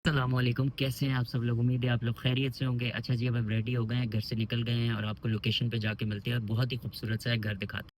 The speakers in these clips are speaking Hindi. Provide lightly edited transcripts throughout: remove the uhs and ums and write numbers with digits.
अस्सलामुअलैकुम, कैसे हैं आप सब लोग? उम्मीद है आप लोग खैरियत से होंगे। अच्छा जी, अब हम रेडी हो गए हैं, घर से निकल गए हैं और आपको लोकेशन पे जाके मिलते हैं। बहुत ही खूबसूरत सा एक घर दिखाते हैं।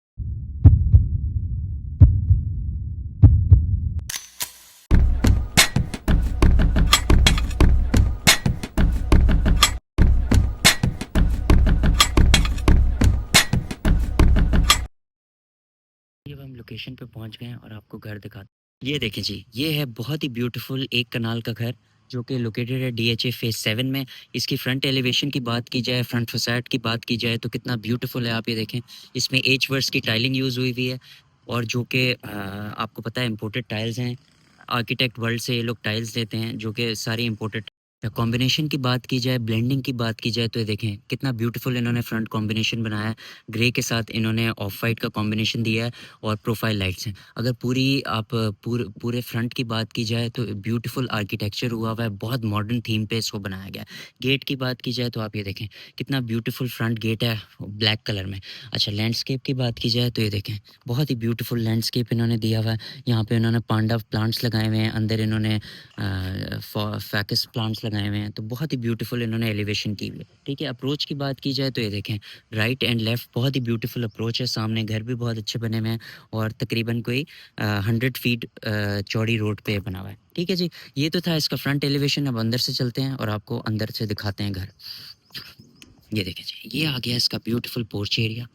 अब हम लोकेशन पे पहुंच गए हैं और आपको घर दिखाते हैं। ये देखें जी, ये है बहुत ही ब्यूटीफुल एक कनाल का घर जो कि लोकेटेड है डीएचए फेज 7 में। इसकी फ्रंट एलिवेशन की बात की जाए, फ्रंट फसाड की बात की जाए तो कितना ब्यूटीफुल है, आप ये देखें। इसमें एच वर्स की टाइलिंग यूज़ हुई हुई है और जो कि आपको पता है इम्पोर्टेड टाइल्स हैं। आर्किटेक्ट वर्ल्ड से ये लोग टाइल्स लेते हैं जो कि सारी इम्पोर्टेड। कॉम्बिनेशन की बात की जाए, ब्लेंडिंग की बात की जाए तो ये देखें कितना ब्यूटीफुल इन्होंने फ्रंट कॉम्बिनेशन बनाया है। ग्रे के साथ इन्होंने ऑफ वाइट का कॉम्बिनेशन दिया है और प्रोफाइल लाइट्स हैं। अगर पूरे फ्रंट की बात की जाए तो ब्यूटीफुल आर्किटेक्चर हुआ हुआ है, बहुत मॉडर्न थीम पे इसको बनाया गया है। गेट की बात की जाए तो आप ये देखें कितना ब्यूटीफुल फ्रंट गेट है ब्लैक कलर में। अच्छा, लैंडस्केप की बात की जाए तो ये देखें बहुत ही ब्यूटीफुल लैंडस्केप इन्होंने दिया हुआ है। यहाँ पे इन्होंने पांडा प्लांट्स लगाए हुए हैं, अंदर इन्होंने फैकस प्लांट्स लगाए हुए हैं, तो बहुत ही ब्यूटीफुल इन्होंने एलिवेशन की हुई है। ठीक है, अप्रोच की बात की जाए तो ये देखें राइट एंड लेफ्ट बहुत ही ब्यूटीफुल अप्रोच है। सामने घर भी बहुत अच्छे बने हुए हैं और तकरीबन कोई 100 फीट चौड़ी रोड पे बना हुआ है। ठीक है जी, ये तो था इसका फ्रंट एलिवेशन। अब अंदर से चलते हैं और आपको अंदर से दिखाते हैं घर। ये देखें जी, ये आ गया इसका ब्यूटीफुल पोर्च एरिया।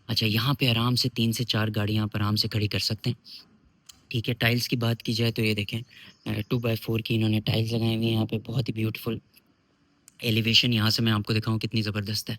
अच्छा, यहाँ पे आराम से 3 से 4 गाड़ियाँ आप आराम से खड़ी कर सकते हैं। ठीक है, टाइल्स की बात की जाए तो ये देखें 2x4 की इन्होंने टाइल्स लगाई हुई हैं यहाँ पे, बहुत ही ब्यूटीफुल एलिवेशन। यहाँ से मैं आपको दिखाऊँ कितनी ज़बरदस्त है।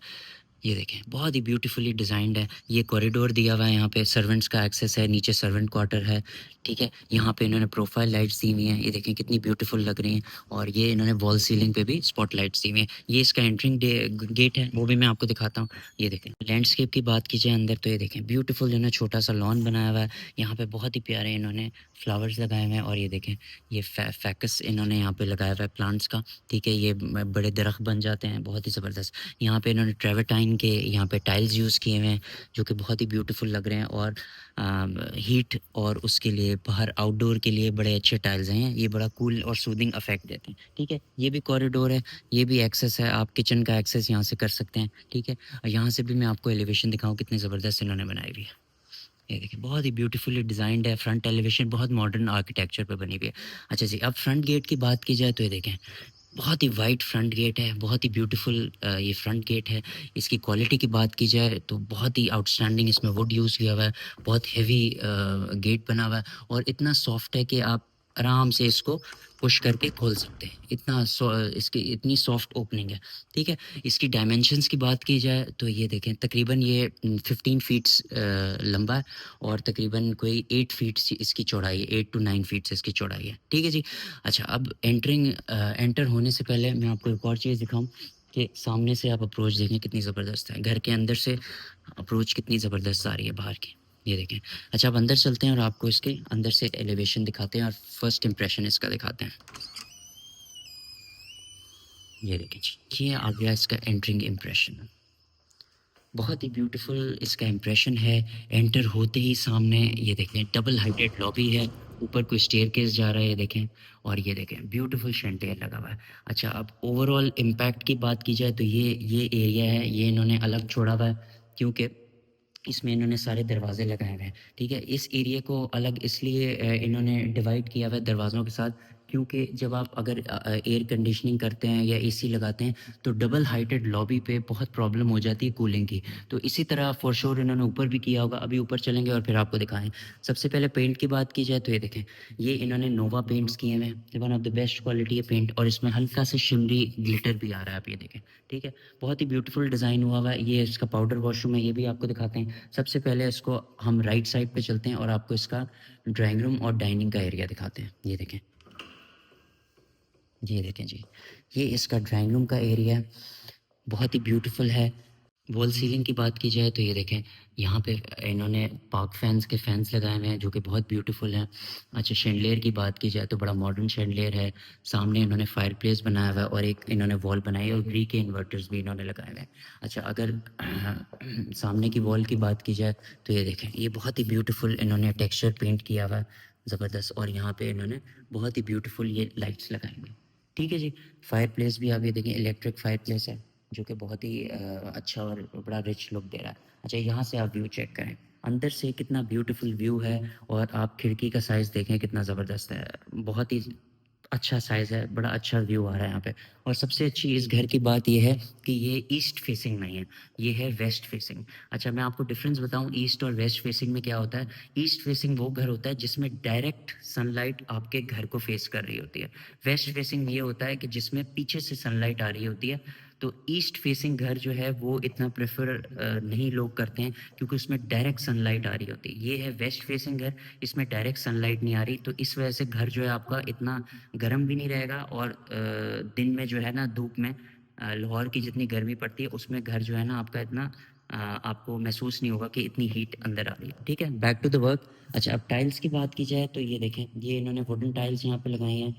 ये देखें बहुत ही ब्यूटीफुली डिज़ाइंड है। ये कॉरिडोर दिया हुआ है, यहाँ पे सर्वेंट्स का एक्सेस है, नीचे सर्वेंट क्वार्टर है। ठीक है, यहाँ पे इन्होंने प्रोफाइल लाइट्स दी हुई हैं, ये देखें कितनी ब्यूटीफुल लग रही हैं। और ये इन्होंने वॉल सीलिंग पे भी स्पॉट लाइट्स दी हुई हैं। ये इसका एंट्रिंग गेट है, वो भी मैं आपको दिखाता हूँ। ये देखें लैंडस्केप की बात की जाए अंदर तो ये देखें ब्यूटीफुल इन्होंने छोटा सा लॉन बनाया हुआ है। यहाँ पे बहुत ही प्यारे इन्होंने फ्लावर्स लगाए हुए हैं और ये देखें ये फैकस इन्होंने यहाँ पे लगाया हुआ है प्लांट्स का। ठीक है, ये बड़े दरख्त बन जाते हैं, बहुत ही ज़बरदस्त। यहाँ पे इन्होंने ट्रेवर्टाइन के यहाँ पे टाइल्स यूज़ किए हुए हैं जो कि बहुत ही ब्यूटीफुल लग रहे हैं और हीट और उसके लिए बाहर आउटडोर के लिए बड़े अच्छे टाइल्स हैं। ये बड़ा कूल और सूदिंग इफेक्ट देते हैं। ठीक है, ये भी कॉरिडोर है, ये भी एक्सेस है, आप किचन का एक्सेस यहाँ से कर सकते हैं। ठीक है, और यहाँ से भी मैं आपको एलिवेशन दिखाऊँ कितनी ज़बरदस्त इन्होंने बनाई हुई है। ये देखिए बहुत ही ब्यूटीफुली डिज़ाइंड है, फ्रंट एलिवेशन बहुत मॉडर्न आर्किटेक्चर पे बनी हुई है। अच्छा जी, अब फ्रंट गेट की बात की जाए तो ये देखें बहुत ही वाइड फ्रंट गेट है, बहुत ही ब्यूटीफुल ये फ्रंट गेट है। इसकी क्वालिटी की बात की जाए तो बहुत ही आउटस्टैंडिंग इसमें वुड यूज़ किया हुआ है, बहुत हेवी गेट बना हुआ है और इतना सॉफ्ट है कि आप आराम से इसको पुश करके खोल सकते हैं। इसकी इतनी सॉफ्ट ओपनिंग है। ठीक है, इसकी डायमेंशंस की बात की जाए तो ये देखें तकरीबन ये 15 फीट्स लंबा है और तकरीबन कोई 8 फीट इसकी चौड़ाई है, 8 टू 9 फीट्स इसकी चौड़ाई है। ठीक है जी। अच्छा, अब एंटर होने से पहले मैं आपको एक और चीज़ दिखाऊँ कि सामने से आप अप्रोच देखें कितनी ज़बरदस्त है। घर के अंदर से अप्रोच कितनी ज़बरदस्त आ रही है बाहर की, ये देखें। अच्छा, अब अंदर चलते हैं और आपको इसके अंदर से एलिवेशन दिखाते हैं और फर्स्ट इंप्रेशन इसका दिखाते हैं। ये देखें जी, ये आ गया इसका एंट्रिंग इम्प्रेशन। बहुत ही ब्यूटीफुल इसका इम्प्रेशन है। एंटर होते ही सामने ये देखें डबल हाइटेड लॉबी है, ऊपर कोई स्टेयरकेस जा रहा है, ये देखें। और ये देखें ब्यूटीफुल शैंडिलियर लगा हुआ है। अच्छा, अब ओवरऑल इम्पैक्ट की बात की जाए तो ये एरिया है, ये इन्होंने अलग छोड़ा हुआ है क्योंकि इसमें इन्होंने सारे दरवाजे लगाए हुए हैं। ठीक है, इस एरिया को अलग इसलिए इन्होंने डिवाइड किया हुआ है दरवाज़ों के साथ क्योंकि जब आप अगर एयर कंडीशनिंग करते हैं या एसी लगाते हैं तो डबल हाइटेड लॉबी पे बहुत प्रॉब्लम हो जाती है कूलिंग की। तो इसी तरह फॉर श्योर इन्होंने ऊपर भी किया होगा। अभी ऊपर चलेंगे और फिर आपको दिखाएं। सबसे पहले पेंट की बात की जाए तो ये देखें, ये इन्होंने नोवा पेंट्स किए हुए हैं, one of the best quality है पेंट और इसमें हल्का सा शिमरी ग्लिटर भी आ रहा है, आप ये देखें। ठीक है, बहुत ही ब्यूटीफुल डिज़ाइन हुआ हुआ है। ये इसका पाउडर वॉशरूम है, ये भी आपको दिखाते हैं। सबसे पहले इसको हम राइट साइड पे चलते हैं और आपको इसका ड्राइंग रूम और डाइनिंग का एरिया दिखाते हैं। ये देखें, ये देखें जी, ये इसका ड्राइंग रूम का एरिया है, बहुत ही ब्यूटीफुल है। वॉल सीलिंग की बात की जाए तो ये देखें यहाँ पे इन्होंने पार्क फैंस के फैंस लगाए हुए हैं जो कि बहुत ब्यूटीफुल हैं। अच्छा, शैंडलियर की बात की जाए तो बड़ा मॉडर्न शैंडलियर है। सामने इन्होंने फायर प्लेस बनाया हुआ है और एक इन्होंने वॉल बनाई है और ग्री के इन्वर्टर्स भी इन्होंने लगाए हुए हैं। अच्छा, अगर सामने की वॉल की बात की जाए तो ये देखें, ये बहुत ही ब्यूटीफुल इन्होंने टेक्सचर पेंट किया हुआ है, ज़बरदस्त। और यहाँ पे इन्होंने बहुत ही ब्यूटीफुल ये लाइट्स लगाई हुई हैं। ठीक है जी। फायरप्लेस भी आप ये देखें, इलेक्ट्रिक फायरप्लेस है जो कि बहुत ही अच्छा और बड़ा रिच लुक दे रहा है। अच्छा, यहाँ से आप व्यू चेक करें, अंदर से कितना ब्यूटीफुल व्यू है, और आप खिड़की का साइज़ देखें कितना ज़बरदस्त है। बहुत ही अच्छा साइज़ है, बड़ा अच्छा व्यू आ रहा है यहाँ पे। और सबसे अच्छी इस घर की बात ये है कि ये ईस्ट फेसिंग नहीं है, ये है वेस्ट फेसिंग। अच्छा, मैं आपको डिफरेंस बताऊँ ईस्ट और वेस्ट फेसिंग में क्या होता है। ईस्ट फेसिंग वो घर होता है जिसमें डायरेक्ट सनलाइट आपके घर को फेस कर रही होती है। वेस्ट फेसिंग ये होता है कि जिसमें पीछे से सनलाइट आ रही होती है। तो ईस्ट फेसिंग घर जो है वो इतना प्रेफर नहीं लोग करते हैं, क्योंकि उसमें डायरेक्ट सनलाइट आ रही होती है। ये है वेस्ट फेसिंग घर, इसमें डायरेक्ट सनलाइट नहीं आ रही, तो इस वजह से घर जो है आपका इतना गर्म भी नहीं रहेगा, और दिन में जो है ना धूप में लाहौर की जितनी गर्मी पड़ती है उसमें घर जो है ना आपका इतना आपको महसूस नहीं होगा कि इतनी हीट अंदर आ रही है। ठीक है, बैक टू द वर्क। अच्छा, अब टाइल्स की बात की जाए तो ये देखें, ये इन्होंने वुडन टाइल्स यहाँ पे लगाई हैं,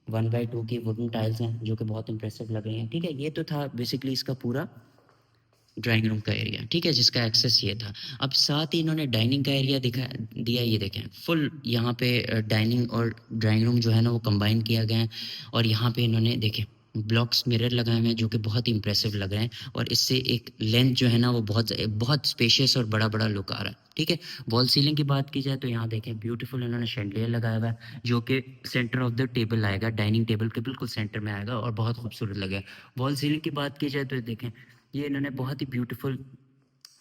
1/2 की वुडन टाइल्स हैं जो कि बहुत इंप्रेसिव लग रही हैं। ठीक है, ये तो था बेसिकली इसका पूरा ड्राइंग रूम का एरिया, ठीक है, जिसका एक्सेस ये था। अब साथ ही इन्होंने डाइनिंग का एरिया दिखा दिया, ये देखें फुल यहाँ पे डाइनिंग और ड्राइंग रूम जो है ना वो कंबाइन किया गया है। और यहाँ पे इन्होंने देखें ब्लॉक्स मिरर लगाए हुए हैं जो कि बहुत ही इंप्रेसिव लग रहे हैं, और इससे एक लेंथ जो है ना वो बहुत बहुत स्पेशियस और बड़ा बड़ा लुक आ रहा है। ठीक है, वॉल सीलिंग की बात की जाए तो यहाँ देखें ब्यूटीफुल इन्होंने शैंडलियर लगाया हुआ है जो कि सेंटर ऑफ द टेबल आएगा, डाइनिंग टेबल के बिल्कुल सेंटर में आएगा और बहुत खूबसूरत लगेगा। वॉल सीलिंग की बात की जाए तो ये देखें, ये इन्होंने बहुत ही ब्यूटीफुल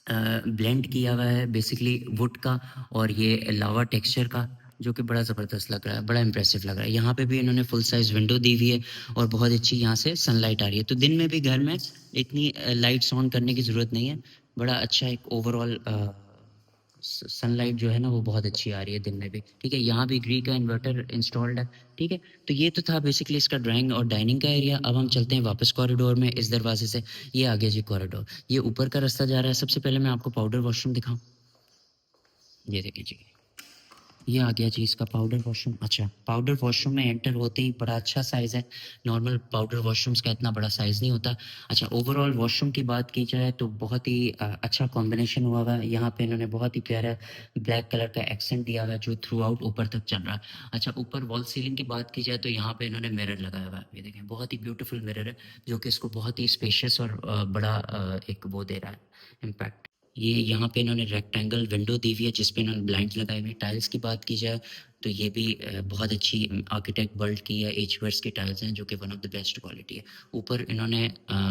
ब्लेंड किया हुआ है बेसिकली वुड का और ये लावा टेक्सचर का, जो कि बड़ा ज़बरदस्त लग रहा है, बड़ा इंप्रेसिव लग रहा है। यहाँ पे भी इन्होंने फुल साइज़ विंडो दी हुई है और बहुत अच्छी यहाँ से सनलाइट आ रही है, तो दिन में भी घर में इतनी लाइट्स ऑन करने की ज़रूरत नहीं है। बड़ा अच्छा एक ओवरऑल सनलाइट जो है ना वो बहुत अच्छी आ रही है दिन में भी। ठीक है, यहाँ भी ग्री का इन्वर्टर इंस्टॉल्ड है। ठीक है, तो ये तो था बेसिकली इसका ड्राइंग और डाइनिंग का एरिया। अब हम चलते हैं वापस कॉरिडोर में इस दरवाजे से। ये आ गया जी कॉरिडोर, ये ऊपर का रास्ता जा रहा है। सबसे पहले मैं आपको पाउडर वॉशरूम दिखाऊं, ये देखिए जी, ये आ गया जी इसका पाउडर वॉशरूम। अच्छा, पाउडर वॉशरूम में एंटर होते ही बड़ा अच्छा साइज़ है, नॉर्मल पाउडर वॉशरूम्स का इतना बड़ा साइज़ नहीं होता। अच्छा, ओवरऑल वॉशरूम की बात की जाए तो बहुत ही अच्छा कॉम्बिनेशन हुआ हुआ है। यहाँ पे इन्होंने बहुत ही प्यारा ब्लैक कलर का एक्सेंट दिया हुआ है जो थ्रू आउट ऊपर तक चल रहा है। अच्छा, ऊपर वॉल सीलिंग की बात की जाए तो यहाँ पे इन्होंने मिरर लगाया हुआ है, ये देखें बहुत ही ब्यूटीफुल मिरर है जो कि इसको बहुत ही स्पेशियस और बड़ा एक वो दे रहा है इम्पैक्ट। ये यहाँ पे इन्होंने रेक्टेंगल विंडो दी हुई है जिस पे इन्होंने ब्लाइंड लगाए हुए हैं। टाइल्स की बात की जाए तो ये भी बहुत अच्छी आर्किटेक्ट वर्ल्ड की है, एचवर्स की टाइल्स हैं जो कि one of the best quality है। ऊपर इन्होंने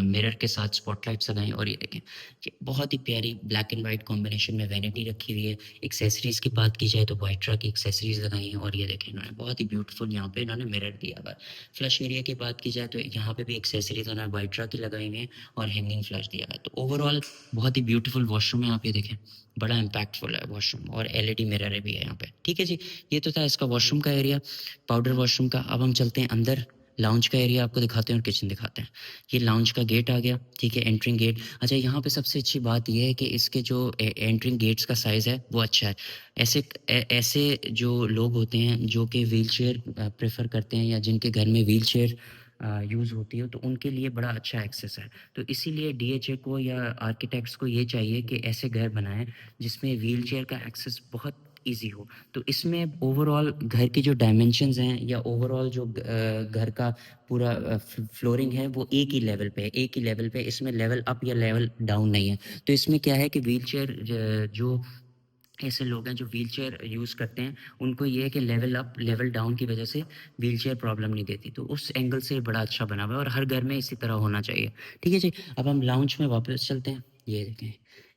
मिरर के साथ स्पॉटलाइट्स लगाई और ये देखें ये बहुत ही प्यारी ब्लैक एंड वाइट कॉम्बिनेशन में वैनिटी रखी हुई है। एक्सेसरीज की बात की जाए तो वाइट्रा की एक्सेसरीज लगाई हैं और ये देखें इन्होंने बहुत ही ब्यूटीफुल यहाँ पे इन्होंने मिरर दिया हुआ है। फ्लश एरिया की बात की जाए तो यहाँ पे भी एक्सेसरीज उन्होंने वाइट्रा की लगाई हुई हैं और हैंगिंग फ्लश दिया हुआ है। तो ओवरऑल बहुत ही ब्यूटीफुल वॉशरूम है, आप ये देखें बड़ा इम्पैक्टफुल है वॉशरूम, और एलईडी मिरर भी है यहाँ पे। ठीक है जी, ये तो था इसका वॉशरूम का एरिया, पाउडर वॉशरूम का। अब हम चलते हैं अंदर, लाउंज का एरिया आपको दिखाते हैं और किचन दिखाते हैं। ये लाउंज का गेट आ गया, ठीक है, एंट्रिंग गेट। अच्छा, यहाँ पे सबसे अच्छी बात ये है कि इसके जो एंट्रिंग गेट्स का साइज़ है वो अच्छा है। ऐसे जो लोग होते हैं जो कि व्हील चेयर प्रेफर करते हैं या जिनके घर में व्हील चेयर यूज़ होती है, तो उनके लिए बड़ा अच्छा एक्सेस है। तो इसीलिए डीएचए को या आर्किटेक्ट्स को ये चाहिए कि ऐसे घर बनाएं जिसमें व्हील चेयर का एक्सेस बहुत इजी हो। तो इसमें ओवरऑल घर की जो डायमेंशंस हैं या ओवरऑल जो घर का पूरा फ्लोरिंग है वो एक ही लेवल पे है, एक ही लेवल पे। इसमें लेवल अप या लेवल डाउन नहीं है। तो इसमें क्या है कि व्हील चेयर जो ऐसे लोग हैं जो व्हीलचेयर यूज़ करते हैं, उनको ये है कि लेवल अप लेवल डाउन की वजह से व्हीलचेयर प्रॉब्लम नहीं देती। तो उस एंगल से बड़ा अच्छा बना हुआ है और हर घर में इसी तरह होना चाहिए। ठीक है जी, अब हम लाउंज में वापस चलते हैं। ये देखें,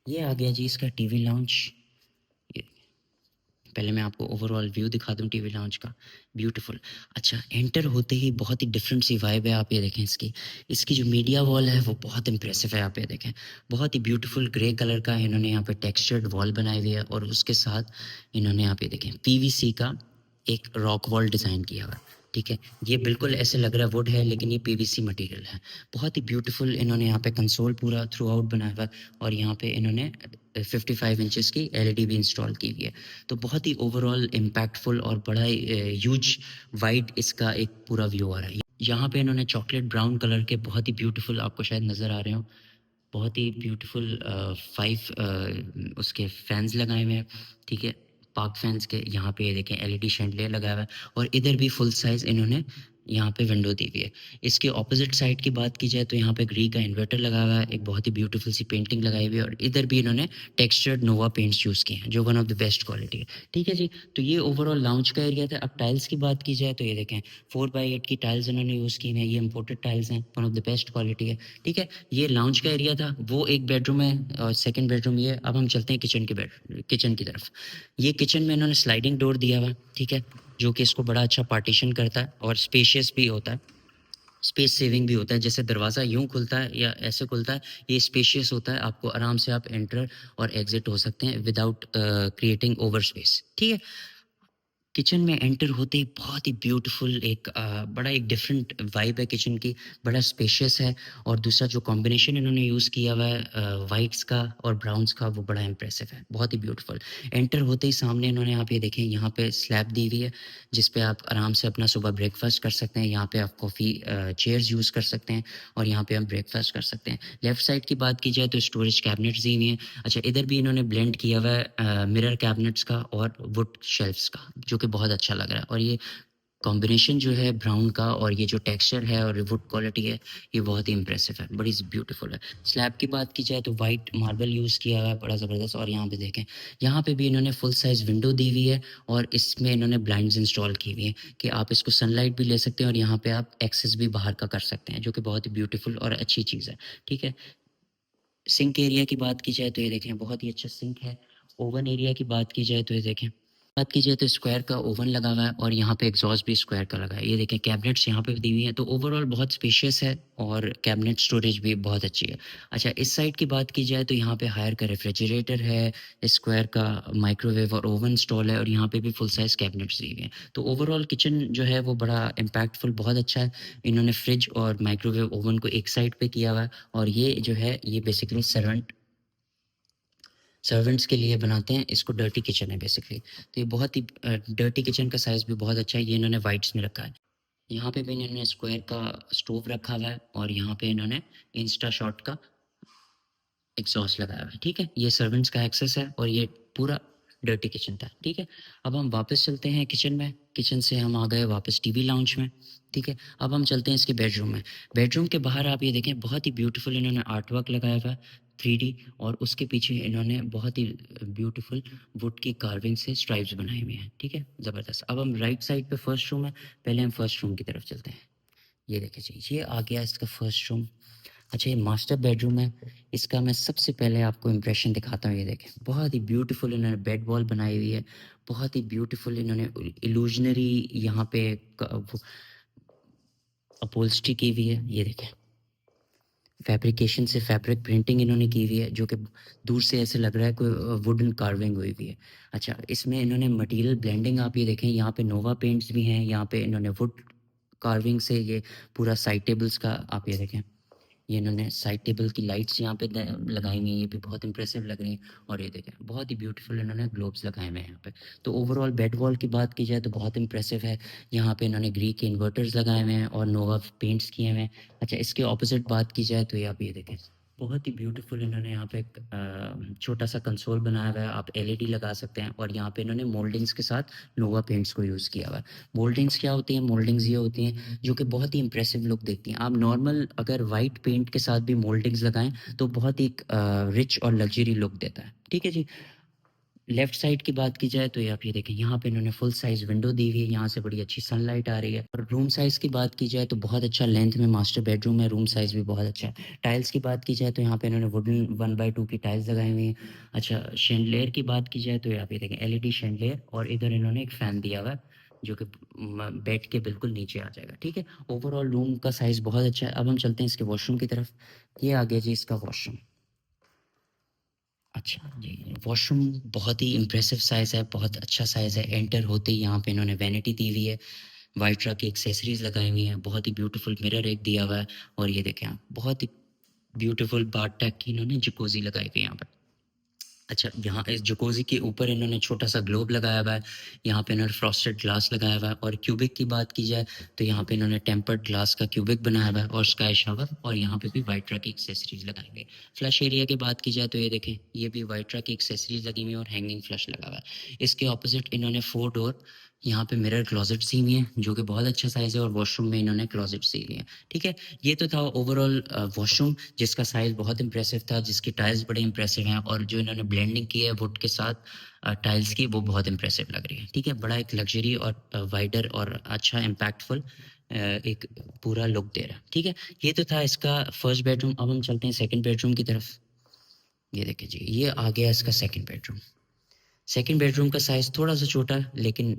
ये आ गया जी इसका टीवी लाउंज। ये पहले मैं आपको ओवरऑल व्यू दिखा दूं टीवी लाउंज का, ब्यूटीफुल। अच्छा, एंटर होते ही बहुत ही डिफरेंट सी वाइब है, आप ये देखें इसकी इसकी जो मीडिया वॉल है वो बहुत इंप्रेसिव है, आप ये देखें बहुत ही ब्यूटीफुल ग्रे कलर का इन्होंने यहाँ पे टेक्सचर्ड वॉल बनाई हुई है, और उसके साथ इन्होंने यहाँ पे देखें पीवीसी का एक रॉक वॉल डिज़ाइन किया हुआ है। ठीक है, ये बिल्कुल ऐसे लग रहा है वुड है लेकिन ये पीवीसी मटेरियल है। बहुत ही ब्यूटीफुल इन्होंने यहाँ पे कंसोल पूरा थ्रू आउट बनाया हुआ है, और यहाँ पे इन्होंने 55 इंचेस की एलईडी भी इंस्टॉल की हुई है। तो बहुत ही ओवरऑल इम्पैक्टफुल और बड़ा ह्यूज वाइड इसका एक पूरा व्यू आ रहा है। यहाँ पे इन्होंने चॉकलेट ब्राउन कलर के बहुत ही ब्यूटीफुल, आपको शायद नज़र आ रहे हो, बहुत ही ब्यूटीफुल 5 उसके फैंस लगाए हुए हैं। ठीक है, पार्क फैंस के। यहाँ पे ये देखें एलईडी शैंडलियर लगाया हुआ है, और इधर भी फुल साइज़ इन्होंने यहाँ पे विंडो दी हुई है। इसके ऑपोजिट साइड की बात की जाए तो यहाँ पे ग्री का इन्वर्टर लगा हुआ है, एक बहुत ही ब्यूटीफुल सी पेंटिंग लगाई हुई है और इधर भी इन्होंने टेक्सचर्ड नोवा पेंट्स यूज़ किए हैं जो one of the best quality है। ठीक है जी, तो ये ओवरऑल लाउंज का एरिया था। अब टाइल्स की बात की जाए तो ये देखें 4x8 की टाइल्स इन्होंने यूज़ की हैं, ये इम्पोर्टेड टाइल्स हैं, one of the best quality है। ठीक है, ये लाउंज का एरिया था, वो एक बेडरूम है और सेकेंड बेडरूम ये। अब हम चलते हैं किचन की तरफ। ये किचन में इन्होंने स्लाइडिंग डोर दिया हुआ है, ठीक है, जो कि इसको बड़ा अच्छा पार्टीशन करता है और स्पेशियस भी होता है, स्पेस सेविंग भी होता है। जैसे दरवाज़ा यूँ खुलता है या ऐसे खुलता है, ये स्पेशियस होता है, आपको आराम से आप एंटर और एग्ज़िट हो सकते हैं विदाउट क्रिएटिंग ओवर स्पेस। ठीक है? किचन में एंटर होते ही बहुत ही ब्यूटीफुल एक बड़ा एक डिफरेंट वाइब है किचन की, बड़ा स्पेशियस है। और दूसरा जो कॉम्बिनेशन इन्होंने यूज़ किया हुआ है वाइट्स का और ब्राउन्स का, वो बड़ा इम्प्रेसिव है, बहुत ही ब्यूटीफुल। एंटर होते ही सामने इन्होंने आप ये देखें, यहाँ पे स्लैब दी हुई है जिस पे आप आराम से अपना सुबह ब्रेकफास्ट कर सकते हैं। यहाँ पे आप कॉफ़ी चेयर्स यूज़ कर सकते हैं और यहाँ पे आप ब्रेकफास्ट कर सकते हैं। लेफ्ट साइड की बात की जाए तो स्टोरेज कैबिनेट्स दी हुई हैं। अच्छा, इधर भी इन्होंने ब्लेंड किया हुआ है मिरर कैबिनेट्स का और वुड शेल्फ्स का, जो कि बहुत अच्छा लग रहा है। और ये कॉम्बिनेशन जो है ब्राउन का और ये जो टेक्सचर है और वुड क्वालिटी है, ये बहुत ही इम्प्रेसिव है, बड़ी ब्यूटीफुल है। स्लैब की बात की जाए तो वाइट मार्बल यूज़ किया हुआ है, बड़ा ज़बरदस्त। और यहाँ पे देखें, यहाँ पे भी इन्होंने फुल साइज़ विंडो दी हुई है और इसमें इन्होंने ब्लाइंड्स इंस्टॉल की हुई हैं कि आप इसको सनलाइट भी ले सकते हैं और यहाँ पे आप एक्सेस भी बाहर का कर सकते हैं, जो कि बहुत ही ब्यूटीफुल और अच्छी चीज़ है। ठीक है, सिंक एरिया की बात की जाए तो ये देखें, बहुत ही अच्छा सिंक है। ओवन एरिया की बात की जाए तो ये देखें, बात की जाए तो स्क्वायर का ओवन लगा हुआ है और यहाँ पे एग्जॉस्ट भी स्क्वायर का लगा है। ये देखें, कैबिनेट्स यहाँ पे दी हुई हैं, तो ओवरऑल बहुत स्पेशियस है और कैबिनेट स्टोरेज भी बहुत अच्छी है। अच्छा, इस साइड की बात की जाए तो यहाँ पे हायर का रेफ्रिजरेटर है, स्क्वायर का माइक्रोवेव और ओवन स्टॉल है और यहाँ पे भी फुल साइज कैबिनेट्स दी हुई हैं। तो ओवरऑल किचन जो है वो बड़ा इम्पैक्टफुल, बहुत अच्छा है। इन्होंने फ्रिज और माइक्रोवेव ओवन को एक साइड पे किया हुआ है और ये जो है ये बेसिकली सर्वेंट्स के लिए बनाते हैं, इसको डर्टी किचन है बेसिकली। तो ये बहुत ही डर्टी किचन का साइज़ भी बहुत अच्छा है, ये इन्होंने वाइट्स में रखा है। यहाँ पे भी इन्होंने स्क्वायर का स्टोव रखा हुआ है और यहाँ पे इन्होंने इंस्टा शॉट का एग्जॉस्ट लगाया हुआ है। ठीक है, ये सर्वेंट्स का एक्सेस है और ये पूरा डर्टी किचन था। ठीक है, अब हम वापस चलते हैं किचन में। किचन से हम आ गए वापस टीवी लाउंज में। ठीक है, अब हम चलते हैं इसके बेडरूम में। बेडरूम के बाहर आप ये देखें, बहुत ही ब्यूटीफुल इन्होंने आर्ट वर्क लगाया हुआ है 3D, और उसके पीछे इन्होंने बहुत ही ब्यूटीफुल वुड की कार्विंग से स्ट्राइप्स बनाए हुए हैं। ठीक है, ज़बरदस्त। अब हम राइट साइड पे फर्स्ट रूम है, पहले हम फर्स्ट रूम की तरफ चलते हैं। ये देखिए जी, ये आ गया इसका फर्स्ट रूम। अच्छा, ये मास्टर बेडरूम है। इसका मैं सबसे पहले आपको इम्प्रेशन दिखाता हूँ। ये देखें, बहुत ही ब्यूटीफुल इन्होंने बेड वॉल बनाई हुई है, बहुत ही ब्यूटीफुल इन्होंने इल्यूजनरी यहाँ पे अपहोल्स्ट्री की हुई है। ये देखें, फैब्रिकेशन से फैब्रिक प्रिंटिंग इन्होंने की हुई है, जो कि दूर से ऐसे लग रहा है कोई वुडन कार्विंग हुई हुई है। अच्छा, इसमें इन्होंने मटेरियल ब्लेंडिंग आप ये देखें, यहाँ पे नोवा पेंट्स भी हैं, यहाँ पे इन्होंने वुड कार्विंग से ये पूरा साइड टेबल्स का आप ये देखें, ये इन्होंने साइड टेबल की लाइट्स यहाँ पे लगाई हुई हैं, ये भी बहुत इंप्रेसिव लग रही हैं। और ये देखें, बहुत ही ब्यूटीफुल इन्होंने ग्लोब्स लगाए हुए हैं यहाँ पे। तो ओवरऑल बेड वॉल की बात की जाए तो बहुत इंप्रेसिव है। यहाँ पे इन्होंने ग्री के इन्वर्टर्स लगाए हुए हैं और नोवा पेंट्स किए हुए हैं। अच्छा, इसके ऑपोजिट बात की जाए तो ये आप ये देखें, बहुत ही ब्यूटीफुल इन्होंने यहाँ पे एक छोटा सा कंसोल बनाया हुआ है, आप एलईडी लगा सकते हैं। और यहाँ पे इन्होंने मोल्डिंग्स के साथ नोवा पेंट्स को यूज़ किया हुआ है। मोल्डिंग्स क्या होती हैं? मोल्डिंग्स ये होती हैं जो कि बहुत ही इंप्रेसिव लुक देती हैं। आप नॉर्मल अगर वाइट पेंट के साथ भी मोल्डिंग्स लगाएं तो बहुत ही रिच और लग्जरी लुक देता है। ठीक है जी, लेफ्ट साइड की बात की जाए तो ये आप ये देखें, यहाँ पे इन्होंने फुल साइज विंडो दी हुई है, यहाँ से बड़ी अच्छी सनलाइट आ रही है। और रूम साइज़ की बात की जाए तो बहुत अच्छा लेंथ में मास्टर बेडरूम है, रूम साइज़ भी बहुत अच्छा है। टाइल्स की बात की जाए तो यहाँ पे इन्होंने वुडन 1/2 की टाइल्स लगाई हुई हैं। अच्छा, शैंडलियर की बात की जाए तो ये आप ये देखें, एलईडी शैंडलियर, और इधर इन्होंने एक फ़ैन दिया हुआ है जो कि बेड के बिल्कुल नीचे आ जाएगा। ठीक है, ओवरऑल रूम का साइज़ बहुत अच्छा है। अब हम चलते हैं इसके वॉशरूम की तरफ। ये आ गया जी इसका वॉशरूम। अच्छा जी, वॉशरूम बहुत ही इम्प्रेसिव साइज़ है, बहुत अच्छा साइज़ है। एंटर होते ही यहाँ पे इन्होंने वैनिटी दी हुई है, वाइट रॉक की एक्सेसरीज़ लगाई हुई हैं, बहुत ही ब्यूटीफुल मिरर एक दिया हुआ है। और ये देखें आप, बहुत ही ब्यूटीफुल बाथ टैग की इन्होंने जकूज़ी लगाई हुई है यहाँ पे। अच्छा, यहाँ इस जकूज़ी के ऊपर इन्होंने छोटा-सा ग्लोब लगाया हुआ है, यहाँ पे इन्होंने फ्रॉस्टेड ग्लास लगाया हुआ है। और क्यूबिक की बात की जाए तो यहाँ पे इन्होंने टेम्पर्ड ग्लास का क्यूबिक बनाया हुआ है और स्काई शावर, और यहाँ पे भी वाइट रॉक की एक्सेसरीज़ लगाई हुई है। फ्लश एरिया की बात की जाए तो ये देखें, ये भी वाइट रॉक की एक्सेसरीज़ लगी हुई है और हैंगिंग फ्लश लगा हुआ है। इसके ऑपोज़िट इन्होंने 4 डोर यहाँ पे मिरर क्लोजेट्स दी हुई हैं, जो कि बहुत अच्छा साइज़ है और वॉशरूम में इन्होंने क्लोजेट्स दी हुई हैं, ठीक है? ये तो था ओवरऑल वॉशरूम, जिसका साइज़ बहुत इम्प्रेसिव था, जिसकी टाइल्स बड़े इम्प्रेसिव हैं और जो इन्होंने ब्लेंडिंग की है वुड के साथ टाइल्स की, वो बहुत इम्प्रेसिव लग रही है, ठीक है? बड़ा एक लग्ज़री और वाइडर और अच्छा इम्पैक्टफुल एक पूरा लुक दे रहा है, ठीक है? ये तो था इसका फर्स्ट बेडरूम। अब हम चलते हैं सेकंड बेडरूम की तरफ। ये देखिए जी, ये आ गया इसका सेकंड बेडरूम। सेकंड बेडरूम का साइज़ थोड़ा-सा छोटा है, लेकिन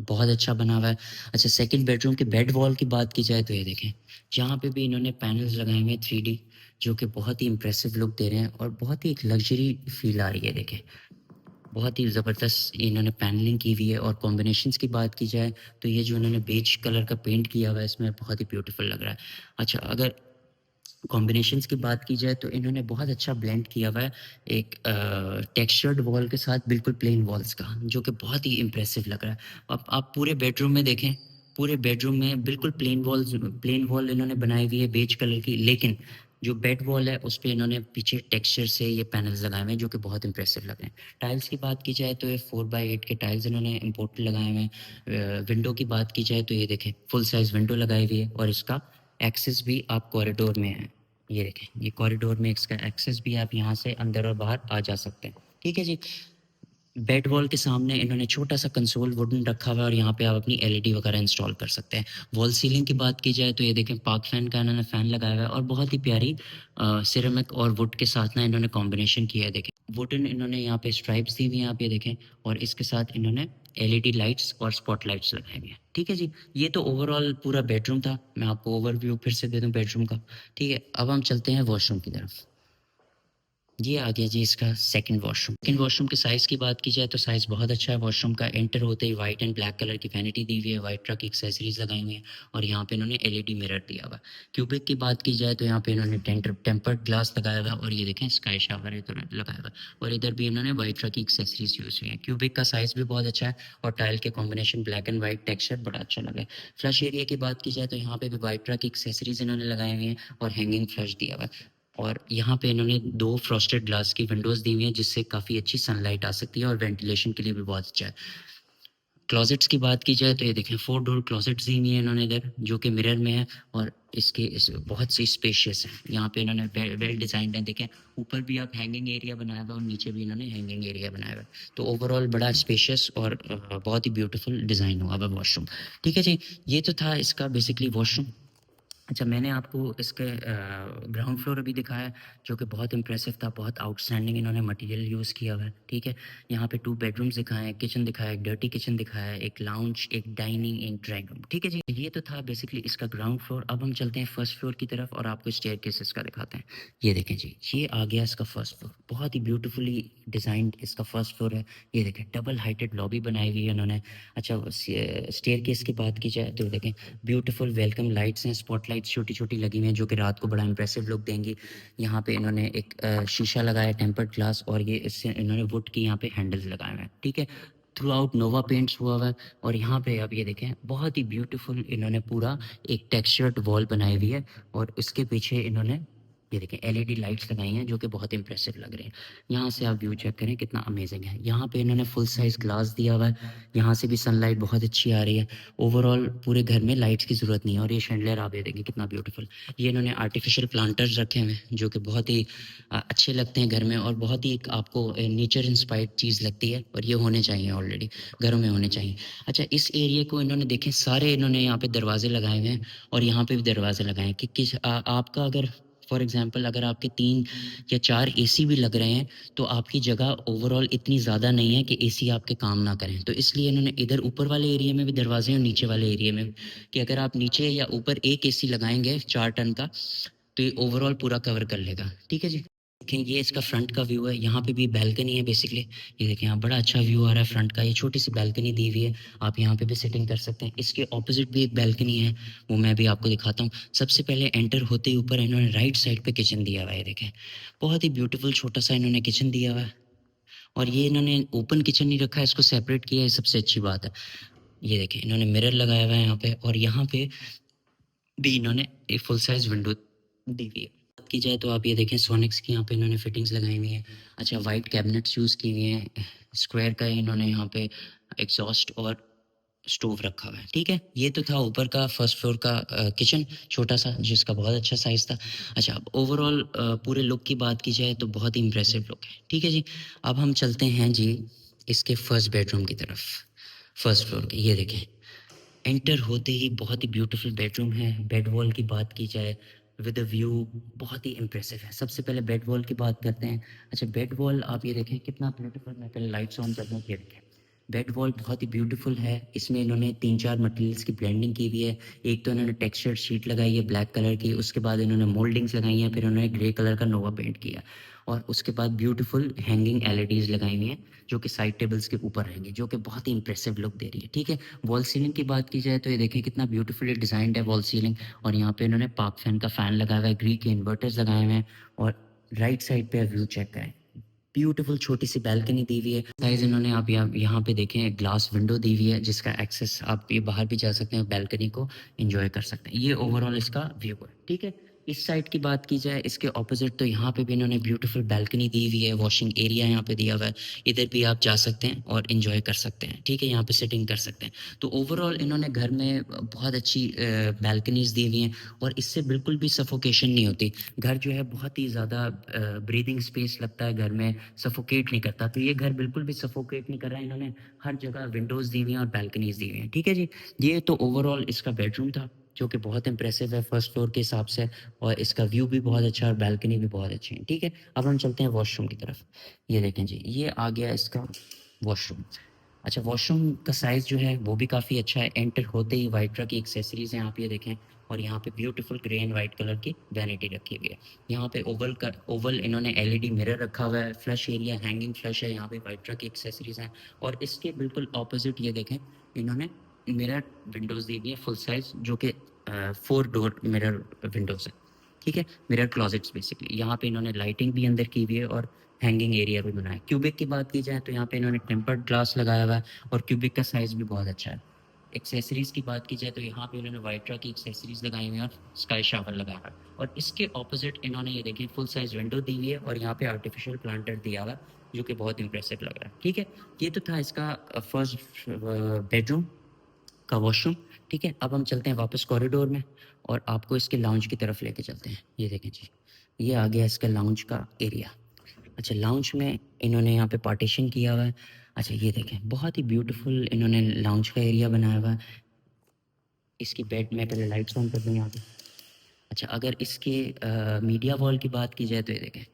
बहुत अच्छा बना हुआ है। अच्छा, सेकंड बेडरूम के बेड वॉल की बात की जाए तो ये देखें, यहाँ पे भी इन्होंने पैनल्स लगाए हुए हैं 3D, जो कि बहुत ही इम्प्रेसिव लुक दे रहे हैं और बहुत ही एक लग्ज़री फ़ील आ रही है देखें। बहुत ही ज़बरदस्त इन्होंने पैनलिंग की हुई है और कॉम्बिनेशंस की बात की जाए तो ये जो इन्होंने बेज कलर का पेंट किया हुआ है इसमें बहुत ही ब्यूटीफुल लग रहा है। अच्छा, अगर कॉम्बिनेशंस की बात की जाए तो इन्होंने बहुत अच्छा ब्लेंड किया हुआ है एक टेक्सचर्ड वॉल के साथ बिल्कुल प्लेन वॉल्स का, जो कि बहुत ही इम्प्रेसिव लग रहा है। अब आप पूरे बेडरूम में देखें, पूरे बेडरूम में बिल्कुल प्लेन वॉल इन्होंने बनाई हुई है बेज कलर की, लेकिन जो बेड वॉल है उस पे इन्होंने पीछे टेक्सचर से ये पैनल्स लगाए हुए हैं, जो कि बहुत इम्प्रेसिव लग रहे हैं। टाइल्स की बात की जाए तो ये 4x8 के टाइल्स इन्होंने इम्पोर्टेड लगाए हुए हैं। विंडो की बात की जाए तो ये देखें, फुल साइज़ विंडो लगाई हुई है और इसका एक्सेस भी आप कॉरिडोर में है। ये देखें, ये कॉरिडोर में इसका एक्सेस भी है, आप यहाँ से अंदर और बाहर आ जा सकते हैं, ठीक है जी। बेड वॉल के सामने इन्होंने छोटा-सा कंसोल वुडन रखा हुआ है और यहाँ पे आप अपनी एलईडी वगैरह इंस्टॉल कर सकते हैं। वॉल सीलिंग की बात की जाए तो ये देखें, पार्क फैन का इन्होंने फ़ैन लगाया हुआ है और बहुत ही प्यारी सिरेमिक और वुड के साथ ना इन्होंने कॉम्बिनेशन किया है देखें। वुडन इन्होंने यहाँ पे स्ट्राइप्स दी हुई हैं, आप ये देखें, और इसके साथ इन्होंने एलईडी लाइट्स और स्पॉटलाइट्स लगाई हुई हैं, ठीक है जी। ये तो ओवरऑल पूरा बेडरूम था। मैं आपको ओवरव्यू फिर से दे दूँ बेडरूम का, ठीक है। अब हम चलते हैं वॉशरूम की तरफ। ये आ गया जी इसका सेकंड वॉशरूम। सेकंड वॉशरूम के साइज़ की बात की जाए तो साइज़ बहुत अच्छा है वॉशरूम का। एंटर होते ही व्हाइट एंड ब्लैक कलर की वैनिटी दी हुई है, व्हाइट ट्रक एक्सेसरीज़ लगाई हुई हैं और यहाँ पे इन्होंने एलईडी मिरर दिया हुआ है। क्यूबिक की बात की जाए तो यहाँ पे इन्होंने टेम्पर्ड ग्लास लगाया हुआ है और ये देखें स्काई शावर इधर लगाया हुआ है और इधर भी इन्होंने व्हाइट ट्रक की एक्सेसरीज़ यूज़ हुई हैं। क्यूबिक का साइज़ भी बहुत अच्छा है और टाइल के combination black and white texture बड़ा अच्छा लगा है। फ्लश एरिया की बात की जाए तो यहाँ पे भी व्हाइट ट्रक की एक्सेसरीज़ इन्होंने लगाई हुई हैं और हैंगिंग फ्लश दिया हुआ है। और यहाँ पे इन्होंने 2 फ्रॉस्टेड ग्लास की विंडोज़ दी हुई हैं, जिससे काफ़ी अच्छी सनलाइट आ सकती है और वेंटिलेशन के लिए भी बहुत अच्छा है। क्लोजेट्स की बात की जाए तो ये देखें, 4 डोर क्लोजेट्स दी हुई हैं इन्होंने इधर, जो कि मिरर में है और इसके इस बहुत सी स्पेशियस है। यहाँ पे इन्होंने वेल डिज़ाइन्ड है, देखें ऊपर भी आप हैंगिंग एरिया बनाया हुआ है और नीचे भी इन्होंने हैंगिंग एरिया बनाया हुआ है। तो ओवरऑल बड़ा स्पेशियस और बहुत ही ब्यूटीफुल डिज़ाइन हुआ हुआ है वॉशरूम, ठीक है जी। ये तो था इसका बेसिकली वॉशरूम। अच्छा, मैंने आपको इसके ग्राउंड फ्लोर अभी दिखाया, जो कि बहुत इम्प्रेसिव था, बहुत आउटस्टैंडिंग इन्होंने मटेरियल यूज़ किया हुआ है, ठीक है। यहाँ पे 2 बेडरूम्स दिखाए हैं, किचन दिखाया है, एक डर्टी किचन दिखाया है, एक लाउंज, एक डाइनिंग, एक ड्राइंग रूम, ठीक है जी। ये तो था बेसिकली इसका ग्राउंड फ्लोर। अब हम चलते हैं फर्स्ट फ्लोर की तरफ और आपको स्टेयरकेसेस का दिखाते हैं। ये देखें जी, ये आ गया इसका फर्स्ट फ्लोर। बहुत ही ब्यूटीफुली डिज़ाइन्ड इसका फर्स्ट फ्लोर है। ये देखें, डबल हाइटेड लॉबी बनाई हुई है इन्होंने। अच्छा, स्टेयरकेस की बात की जाए तो देखें, ब्यूटीफुल वेलकम लाइट्स हैं, स्पॉटलाइट्स छोटी-छोटी लगी हुई हैं, जो कि रात को बड़ा इम्प्रेसिव लुक देंगी। यहाँ पे इन्होंने एक शीशा लगाया है, टेम्पर्ड ग्लास, और ये इससे इन्होंने वुड की यहाँ पे हैंडल्स लगाए हुए हैं, ठीक है। थ्रू आउट नोवा पेंट्स हुआ हुआ है और यहाँ पे आप ये देखें, बहुत ही ब्यूटीफुल इन्होंने पूरा एक टेक्सचर्ड वॉल बनाई हुई है और उसके पीछे इन्होंने ये देखें एलईडी लाइट्स लगाई हैं, जो कि बहुत इंप्रेसिव लग रहे हैं। यहाँ से आप व्यू चेक करें कितना अमेजिंग है। यहाँ पे इन्होंने फुल साइज़ ग्लास दिया हुआ है, यहाँ से भी सनलाइट बहुत अच्छी आ रही है। ओवरऑल पूरे घर में लाइट्स की ज़रूरत नहीं है और ये शैंडलियर आप ये देखें कितना ब्यूटीफुल। ये इन्होंने आर्टिफिशियल प्लांटर्स रखे हुए हैं, जो कि बहुत ही अच्छे लगते हैं घर में और बहुत ही एक आपको नेचर इंस्पायर्ड चीज़ लगती है और ये होने चाहिए, ऑलरेडी घरों में होने चाहिए। अच्छा, इस एरिया को इन्होंने देखें, सारे इन्होंने यहाँ पे दरवाजे लगाए हुए हैं और यहाँ पे भी दरवाजे लगाए हैं कि आपका अगर फॉर एग्जांपल अगर आपके 3 या 4 एसी भी लग रहे हैं, तो आपकी जगह ओवरऑल इतनी ज़्यादा नहीं है कि एसी आपके काम ना करें। तो इसलिए इन्होंने इधर ऊपर वाले एरिया में भी दरवाजे और नीचे वाले एरिया में भी, कि अगर आप नीचे या ऊपर एक एसी लगाएँगे 4 टन का, तो ये ओवरऑल पूरा कवर कर लेगा, ठीक है जी। देखें, ये इसका फ्रंट का व्यू है, यहाँ पे भी बैल्कनी है बेसिकली। ये देखें, यहाँ बड़ा अच्छा व्यू आ रहा है फ्रंट का। ये छोटी सी बैल्कनी दी हुई है, आप यहाँ पे भी सिटिंग कर सकते हैं। इसके ऑपोजिट भी एक बैल्कनी है, वो मैं भी आपको दिखाता हूँ। सबसे पहले एंटर होते ही ऊपर इन्होंने राइट साइड पे किचन दिया हुआ है, देखें बहुत ही ब्यूटीफुल छोटा सा इन्होंने किचन दिया हुआ है और ये इन्होंने ओपन किचन नहीं रखा है, इसको सेपरेट किया है, सबसे अच्छी बात है। ये देखें, इन्होंने मिरर लगाया हुआ है यहाँ पे और यहाँ पे भी इन्होंने एक फुल साइज़ विंडो दी हुई है। बात की जाए तो आप ये देखें, सोनिक्स की यहाँ पे इन्होंने फिटिंग्स लगाई हुई हैं। अच्छा, व्हाइट कैबिनेट्स यूज़ की हुई हैं, स्क्वायर का इन्होंने यहाँ पे एग्ज़ॉस्ट और स्टोव रखा हुआ है, ठीक है। ये तो था ऊपर का फर्स्ट फ्लोर का किचन, छोटा सा, जिसका बहुत अच्छा साइज था। अच्छा, अब ओवरऑल पूरे लुक की बात की जाए तो बहुत ही इंप्रेसिव लुक है, ठीक है जी। अब हम चलते हैं जी इसके फर्स्ट बेडरूम की तरफ, फर्स्ट फ्लोर के। ये देखें, एंटर होते ही बहुत ही ब्यूटीफुल बेडरूम है। बेड वॉल की बात की जाए विद अ व्यू, बहुत ही इंप्रेसिव है। सबसे पहले बेड वॉल की बात करते हैं। अच्छा, बेड वॉल आप ये देखें कितना ब्यूटीफुल। मैं पहले लाइट्स ऑन करता हूँ, ये देखें बेड वॉल बहुत ही ब्यूटीफुल है। इसमें इन्होंने 3-4 मटेरियल्स की ब्लेंडिंग की हुई है। एक तो इन्होंने टेक्सचर शीट लगाई है ब्लैक कलर की, उसके बाद इन्होंने मोल्डिंग्स लगाई हैं, फिर इन्होंने ग्रे कलर का नोवा पेंट किया, और उसके बाद ब्यूटीफुल हैंगिंग एलईडीज लगाई हुई हैं जो कि साइड टेबल्स के ऊपर रहेंगे, जो कि बहुत ही इंप्रेसिव लुक दे रही है, ठीक है। वॉल सीलिंग की बात की जाए तो ये देखिए कितना ब्यूटीफुली डिजाइंड है वॉल सीलिंग। और यहाँ पे इन्होंने पार्क फैन का फैन लगाया हुआ है, ग्री के इन्वर्टर्स लगाए हुए हैं। और राइट साइड पे व्यू चेक करें, ब्यूटीफुल छोटी सी बैल्कनी दी हुई है। साइज इन्होंने आप यहाँ पे देखें ग्लास विंडो दी हुई है, जिसका एक्सेस आप ये बाहर भी जा सकते हैं, बैल्कनी को एंजॉय कर सकते हैं। ये ओवरऑल इसका व्यू है, ठीक है। इस साइड की बात की जाए इसके ऑपोजिट, तो यहाँ पे भी इन्होंने ब्यूटीफुल बैल्कनी दी हुई है, वॉशिंग एरिया यहाँ पे दिया हुआ है। इधर भी आप जा सकते हैं और एंजॉय कर सकते हैं, ठीक है। यहाँ पे सिटिंग कर सकते हैं। तो ओवरऑल इन्होंने घर में बहुत अच्छी बैल्कनीज दी हुई हैं, और इससे बिल्कुल भी सफोकेशन नहीं होती। घर जो है बहुत ही ज़्यादा ब्रीदिंग स्पेस लगता है घर में, सफोकेट नहीं करता। तो ये घर बिल्कुल भी सफोकेट नहीं कर रहा है। इन्होंने हर जगह विंडोज़ दी हुई हैं और बैल्कनीज दी हुई हैं, ठीक है जी। ये तो ओवरऑल इसका बेडरूम था, जो कि बहुत इंप्रेसिव है फर्स्ट फ्लोर के हिसाब से, और इसका व्यू भी बहुत अच्छा है और बैल्कनी भी बहुत अच्छी है, ठीक है। अब हम चलते हैं वॉशरूम की तरफ। ये देखें जी, ये आ गया इसका वॉशरूम। अच्छा, वॉशरूम का साइज़ जो है वो भी काफ़ी अच्छा है। एंटर होते ही वाइट्रा की एक्सेसरीज़ हैं, आप ये देखें। और यहाँ पे beautiful grey and white colour की वैनिटी रखी हुई है। यहाँ पे ओवल इन्होंने एलईडी मिरर रखा हुआ है, फ्लश एरिया, हैंगिंग फ्लश है, यहाँ पे वाइट्रा की एक्सेसरीज़ हैं। और इसके बिल्कुल ऑपोजिट ये देखें, इन्होंने मिरर विंडोज़ दी हुई है फुल साइज़, जो कि 4 डोर मिरर विंडोज़ है, ठीक है। Mirror closets basically. यहाँ पे इन्होंने लाइटिंग भी अंदर की हुई है और हैंगिंग एरिया भी बनाया है। क्यूबिक की बात की जाए तो यहाँ पे इन्होंने टेम्पर्ड ग्लास लगाया हुआ है, और क्यूबिक का साइज़ भी बहुत अच्छा है। एक्सेसरीज़ की बात की जाए तो यहाँ पे इन्होंने वाइट्रा की एक्सेसरीज़ लगाई हुई हैं और स्काई शावर लगाया हुआ है। और इसके ऑपोजिट इन्होंने ये देखिए फुल साइज़ विंडो दी हुई है, और यहाँ पे आर्टिफिशियल प्लांटर दिया हुआ है, जो कि बहुत इंप्रेसिव लग रहा है, ठीक है। ये तो था इसका फर्स्ट बेडरूम का वॉशरूम, ठीक है। अब हम चलते हैं वापस कॉरिडोर में, और आपको इसके लाउंज की तरफ लेके चलते हैं। ये देखें जी, ये आ गया इसका लाउंज का एरिया। अच्छा, लाउंज में इन्होंने यहाँ पे पार्टीशन किया हुआ है। अच्छा, ये देखें बहुत ही ब्यूटीफुल इन्होंने लाउंज का एरिया बनाया हुआ है। इसकी बेड में पहले लाइट्स ऑन कर दूँ यहाँ पे। अच्छा, अगर इसके मीडिया वॉल की बात की जाए तो ये देखें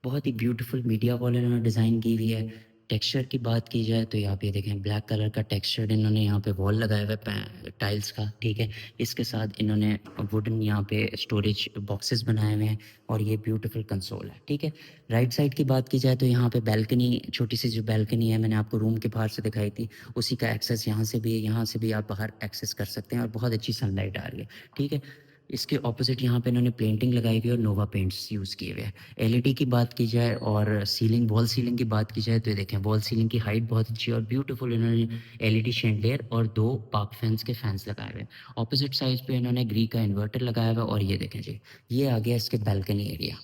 बहुत ही ब्यूटीफुल मीडिया वॉल इन्होंने डिज़ाइन की हुई है। टेक्सचर की बात की जाए तो यहाँ पे देखें ब्लैक कलर का टेक्सचर इन्होंने यहाँ पे वॉल लगाया हुआ है टाइल्स का, ठीक है। इसके साथ इन्होंने वुडन यहाँ पे स्टोरेज बॉक्सेस बनाए हुए हैं, और ये ब्यूटीफुल कंसोल है, ठीक है। राइट साइड की बात की जाए तो यहाँ पे बैल्कनी, छोटी सी जो बैल्कनी है मैंने आपको रूम के बाहर से दिखाई थी, उसी का एक्सेस यहाँ से भी है। यहाँ से भी आप बाहर एक्सेस कर सकते हैं, और बहुत अच्छी सनलाइट आ रही है, ठीक है। इसके ऑपोजिट यहाँ पे इन्होंने पेंटिंग लगाई हुई है और नोवा पेंट्स यूज़ किए हुए हैं। एलईडी की बात की जाए और सीलिंग, वॉल सीलिंग की बात की जाए तो ये देखें वॉल सीलिंग की हाइट बहुत अच्छी है, और ब्यूटीफुल इन्होंने एलईडी शैंडलियर और 2 पार्क फैंस के फैंस लगाए हुए हैं। ऑपोजिट साइड पे इन्होंने ग्री का इन्वर्टर लगाया हुआ है। और ये देखें जी, ये आ गया इसके बैल्कनी एरिया।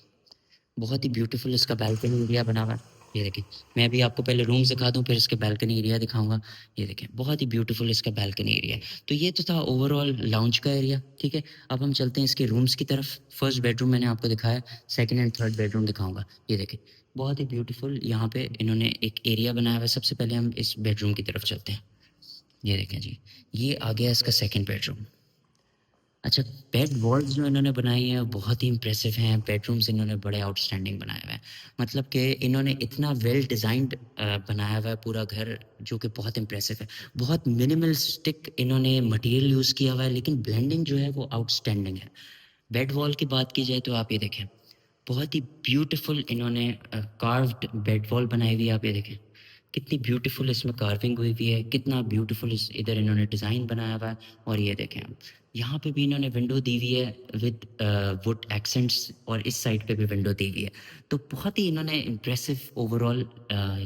बहुत ही ब्यूटीफुल इसका बैल्कनी एरिया बना हुआ है। ये देखिए, मैं अभी आपको पहले रूम दिखा दूँ, फिर इसके बैल्कनी एरिया दिखाऊँगा। ये देखें बहुत ही ब्यूटीफुल इसका बैल्कनी एरिया है। तो ये तो था ओवरऑल लाउंज का एरिया, ठीक है। अब हम चलते हैं इसके रूम्स की तरफ। फर्स्ट बेडरूम मैंने आपको दिखाया, सेकंड एंड थर्ड बेडरूम दिखाऊँगा। ये देखें बहुत ही ब्यूटीफुल यहाँ पे इन्होंने एक एरिया बनाया हुआ है। सबसे पहले हम इस बेडरूम की तरफ चलते हैं। ये देखें जी, ये आ गया इसका सेकंड बेडरूम। अच्छा, बेड वॉल्स जो इन्होंने बनाई हैं बहुत ही इम्प्रेसिव हैं। बेडरूम्स इन्होंने बड़े आउटस्टैंडिंग बनाए हुए हैं। मतलब कि इन्होंने इतना वेल डिज़ाइंड बनाया हुआ है पूरा घर, जो कि बहुत इम्प्रेसिव है। बहुत मिनिमलिस्टिक इन्होंने मटेरियल यूज़ किया हुआ है, लेकिन ब्लेंडिंग जो है वो आउटस्टैंडिंग है। बेड वॉल की बात की जाए तो आप ये देखें बहुत ही ब्यूटीफुल इन्होंने कार्व्ड बेड वॉल बनाई हुई है। आप ये देखें कितनी ब्यूटीफुल इसमें कार्विंग हुई हुई है, कितना ब्यूटीफुल इस इधर इन्होंने डिज़ाइन बनाया हुआ है। और ये देखें आप, यहाँ पे भी इन्होंने विंडो दी हुई है विद वुड एक्सेंट्स और इस साइड पे भी विंडो दी हुई है। तो बहुत ही इन्होंने इम्प्रेसिव ओवरऑल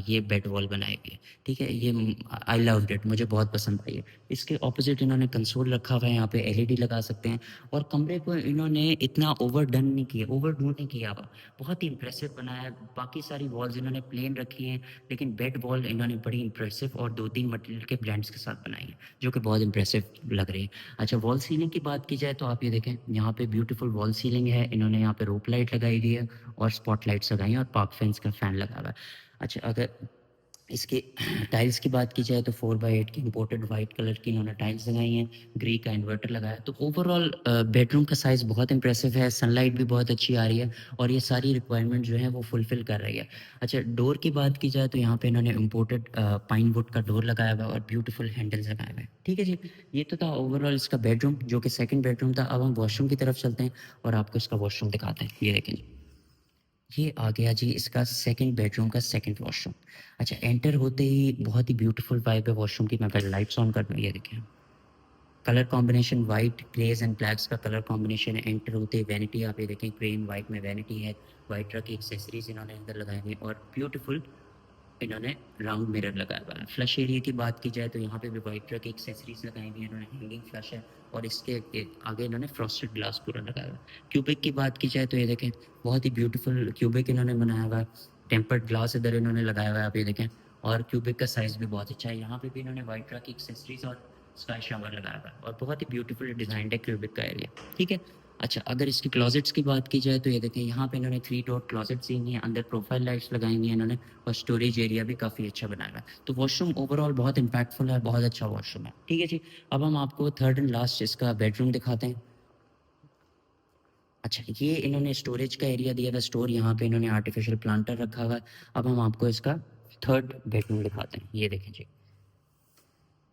ये बेड वॉल बनाई हुई है। ठीक है, ये आई लव्ड इट, मुझे बहुत पसंद आई है। इसके ऑपोजिट इन्होंने कंसोल रखा हुआ है, यहाँ पे एलईडी लगा सकते हैं। और कमरे को इन्होंने इतना ओवरडन नहीं किया, ओवरडू नहीं किया हुआ, बहुत ही इम्प्रेसिव बनाया है। बाकी सारी वॉल्स इन्होंने प्लेन रखी हैं, लेकिन बेड वॉल इन्होंने बड़ी इम्प्रेसिव और 2-3 मटेरियल के ब्रांड्स के साथ बनाई है, जो कि बहुत इम्प्रेसिव लग रही है। अच्छा, वॉल सीलिंग की बात की जाए तो आप ये देखें, यहाँ पे ब्यूटीफुल वॉल सीलिंग है। इन्होंने यहाँ पे रोप लाइट लगाई हुई है और स्पॉट लाइट्स लगाई हैं और पार्क फैंस का फैन लगा हुआ है। अच्छा, अगर इसके टाइल्स की बात की जाए तो 4x8 की इंपोर्टेड वाइट कलर की इन्होंने टाइल्स लगाई हैं, ग्रे का इन्वर्टर लगाया है। तो ओवरऑल बेडरूम का साइज़ बहुत इंप्रेसिव है, सनलाइट भी बहुत अच्छी आ रही है और ये सारी रिक्वायरमेंट जो है वो फुलफ़िल कर रही है। अच्छा, डोर की बात की जाए तो यहाँ पे इन्होंने इंपोर्टेड पाइन वुड का डोर लगाया हुआ है और ब्यूटीफुल हैंडल्स लगाए हुए हैं। ठीक है जी, ये तो था ओवरऑल इसका बेडरूम, जो कि सेकंड बेडरूम था। अब हम वॉशरूम की तरफ चलते हैं और आपको इसका वॉशरूम दिखाते हैं। ये देखें जी, ये आ गया जी इसका सेकंड बेडरूम का सेकंड वॉशरूम। अच्छा, एंटर होते ही बहुत ही ब्यूटीफुल वाइब है वॉशरूम की। मैं पहले लाइट्स ऑन कर दूँ, ये देखें, colour combination white greys and blacks का कलर कॉम्बिनेशन है। एंटर होते ही वैनिटी आप ये देखें, क्रीम वाइट में वैनिटी है। वाइट रंग की एक्सेसरीज इन्होंने अंदर लगाई हुई और ब्यूटीफुल इन्होंने राउंड मिरर लगाया हुआ है। फ्लश एरिया की बात की जाए तो यहाँ पे भी वाइट कलर की एक्सेसरीज लगाई हुई है इन्होंने, हैंगिंग फ्लश है और इसके आगे इन्होंने फ्रॉस्टेड ग्लास पूरा लगाया हुआ है। क्यूबिक की बात की जाए तो ये देखें, बहुत ही ब्यूटीफुल क्यूबिक इन्होंने बनाया हुआ है। टेम्पर्ड ग्लास इधर इन्होंने लगाया हुआ है, आप ये देखें। और क्यूबिक का साइज़ भी बहुत अच्छा है। यहाँ पे भी इन्होंने वाइट कलर की एक्सेसरीज और स्काई शावर लगाया हुआ है और बहुत ही ब्यूटीफुल डिज़ाइन है क्यूबिक का एरिया। ठीक है। अच्छा, अगर इसकी क्लोजेट्स की बात की जाए तो ये देखें, यहाँ पे इन्होंने 3 डॉट क्लोजेट्स दी हुई हैं, अंदर प्रोफाइल लाइट्स लगाई हुई हैं इन्होंने और स्टोरेज एरिया भी काफ़ी अच्छा बनाया हुआ है। तो वॉशरूम ओवरऑल बहुत इम्पैक्टफुल है, बहुत अच्छा वॉशरूम है। ठीक है जी, अब हम आपको थर्ड एंड लास्ट इसका बेडरूम दिखाते हैं। अच्छा, ये इन्होंने स्टोरेज का एरिया दिया था, स्टोर, यहाँ पे इन्होंने आर्टिफिशियल प्लांटर रखा हुआ है। अब हम आपको इसका थर्ड बेडरूम दिखाते हैं। ये देखें जी,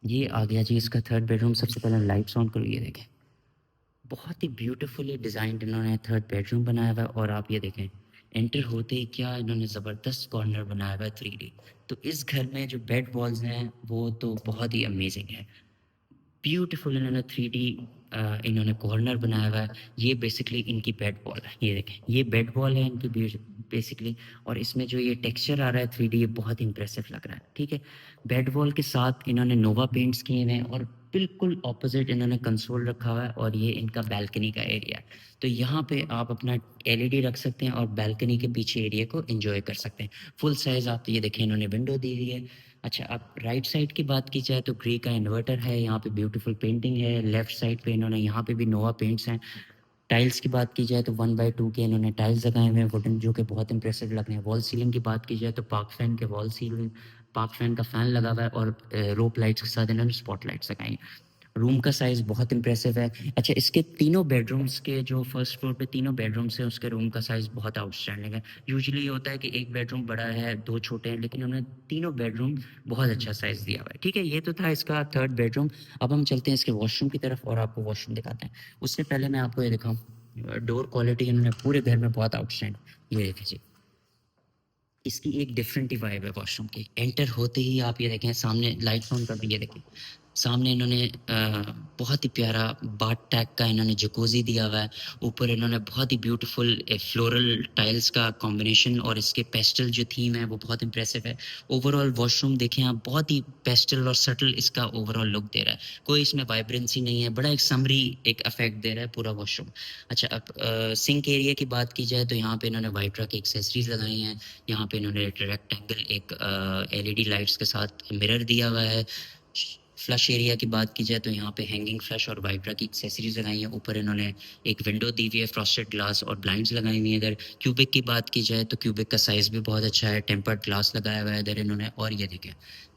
ये आ गया जी इसका थर्ड बेडरूम। सबसे पहले लाइट्स ऑन करो, ये देखें, बहुत ही ब्यूटीफुली डिज़ाइंड इन्होंने थर्ड बेडरूम बनाया हुआ है। और आप ये देखें, एंटर होते ही क्या इन्होंने ज़बरदस्त कॉर्नर बनाया हुआ है 3D। तो इस घर में जो बेड वॉल्स हैं वो तो बहुत ही अमेजिंग है। ब्यूटीफुल इन्होंने 3D इन्होंने कॉर्नर बनाया हुआ है। ये बेसिकली इनकी बेड वॉल है, ये देखें, ये बेड वॉल है इनकी बेसिकली। और इसमें जो ये टेक्सचर आ रहा है 3D, ये बहुत इंप्रेसिव लग रहा है। ठीक है, बेड वॉल के साथ इन्होंने नोवा पेंट्स किए हुए हैं और बिल्कुल ऑपोजिट इन्होंने कंसोल रखा हुआ है और ये इनका बालकनी का एरिया है। तो यहाँ पे आप अपना एलईडी रख सकते हैं और बालकनी के पीछे एरिया को एंजॉय कर सकते हैं। फुल साइज़ आप ये देखें, इन्होंने विंडो दी हुई है। अच्छा, अब राइट साइड की बात की जाए तो ग्रे का इन्वर्टर है, यहाँ पे ब्यूटीफुल पेंटिंग है। लेफ्ट साइड पे इन्होंने यहाँ पे भी नोवा पेंट्स हैं। टाइल्स की बात की जाए तो 1/2 के इन्होंने टाइल्स लगाए हुए हैं वुडन, जो कि बहुत इंप्रेसिव लग रहे हैं। वॉल सीलिंग की बात की जाए तो पार्क फैन के वॉल सीलिंग, पार्क फैन का फैन लगा हुआ है और रोप लाइट्स के साथ इन्होंने स्पॉट लाइट्स लगाई हैं। रूम का साइज़ बहुत इम्प्रेसिव है। अच्छा, इसके तीनों बेडरूम्स के जो फर्स्ट फ्लोर पे तीनों बेडरूम्स हैं, उसके रूम का साइज़ बहुत आउटस्टैंडिंग है। यूजुअली ये होता है कि एक बेडरूम बड़ा है, 2 छोटे हैं, लेकिन उन्होंने तीनों बेडरूम बहुत अच्छा साइज़ दिया हुआ है। ठीक है, ये तो था इसका थर्ड बेडरूम। अब हम चलते हैं इसके वॉशरूम की तरफ और आपको वॉशरूम दिखाते हैं। उससे पहले मैं आपको ये दिखाऊँ, डोर क्वालिटी इन्होंने पूरे घर में बहुत आउटस्टैंडिंग, ये देखिए जी। इसकी एक डिफरेंट ही वाइब है वॉशरूम की। एंटर होते ही आप ये देखें, सामने लाइट्स ऑन कर दी, ये देखें, सामने इन्होंने बहुत ही प्यारा बाथ टैग का इन्होंने जकूज़ी दिया हुआ है। ऊपर इन्होंने बहुत ही ब्यूटीफुल फ्लोरल टाइल्स का कॉम्बिनेशन और इसके पेस्टल जो थीम है वो बहुत इंप्रेसिव है। ओवरऑल वॉशरूम देखें आप, बहुत ही पेस्टल और सटल इसका ओवरऑल लुक दे रहा है। कोई इसमें वाइब्रेंसी नहीं है, बड़ा एक समरी एक इफेक्ट दे रहा है पूरा वॉशरूम। अच्छा, अब सिंक एरिया की बात की जाए तो यहाँ पे इन्होंने वाइट रंग की एक्सेसरीज लगाई हैं। यहाँ पे इन्होंने रेक्टेंगल एक एलईडी लाइट्स के साथ मिरर दिया हुआ है। फ्लश एरिया की बात की जाए तो यहाँ पे हैंगिंग फ्लश और वाइब्रा की एक्सेसरीज लगाई हैं। ऊपर इन्होंने एक विंडो दी हुई है, फ्रॉस्टेड ग्लास और ब्लाइंड्स लगाई हुई हैं इधर। क्यूबिक की बात की जाए तो क्यूबिक का साइज़ भी बहुत अच्छा है, टेम्पर्ड ग्लास लगाया हुआ है इधर इन्होंने। और ये देखें,